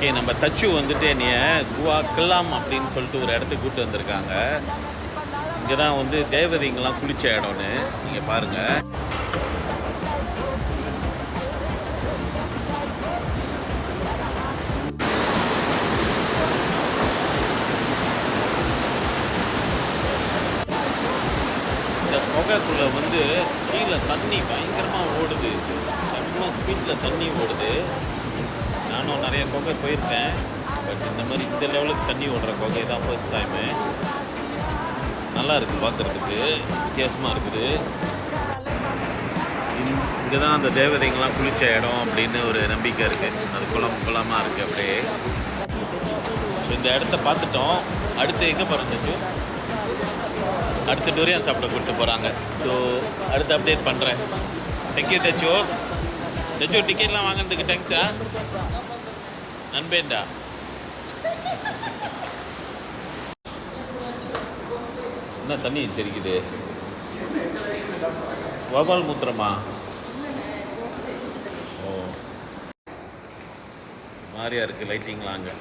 Okay, நம்ம தச்சு வந்துட்டு என்னைய குவா கில்லாம் அப்படின்னு சொல்லிட்டு ஒரு இடத்துக்கு கூப்பிட்டு வந்திருக்காங்க. இங்கே தான் வந்து தேவதைங்கெல்லாம் குளிச்ச இடம்னு நீங்கள் பாருங்கள். இந்த புகைக்குள்ளே வந்து கீழே தண்ணி பயங்கரமாக ஓடுது. செம்ம ஸ்பீடில் தண்ணி ஓடுது. நானும் நிறைய குகை போயிருக்கேன். பட் இந்த மாதிரி இந்த லெவலுக்கு தண்ணி ஓடுற குகை தான் ஃபர்ஸ்ட் டைமு. நல்லா இருக்குது, பார்க்குறதுக்கு வித்தியாசமாக இருக்குது. இங்கே தான் அந்த தேவதைங்கெல்லாம் குளித்த இடம் அப்படின்னு ஒரு நம்பிக்கை இருக்குது. அது குளமாக இருக்குது அப்படியே. ஸோ இந்த இடத்த பார்த்துட்டோம். அடுத்து எங்கே பறந்துச்சு, அடுத்து டொரியான் சாப்பிட கூப்பிட்டு போகிறாங்க. ஸோ அடுத்து அப்டேட் பண்ணுறேன். தேங்க்யூ தச்சோ. தச்சோ டிக்கெட்லாம் வாங்கினதுக்கு தேங்க்ஸா நண்பேண்டா. என்ன தண்ணி தெரிக்குது? வவால் மூத்திரமா? ஓ, மாதிரியா இருக்குது லைட்டிங்லாம் அங்கே.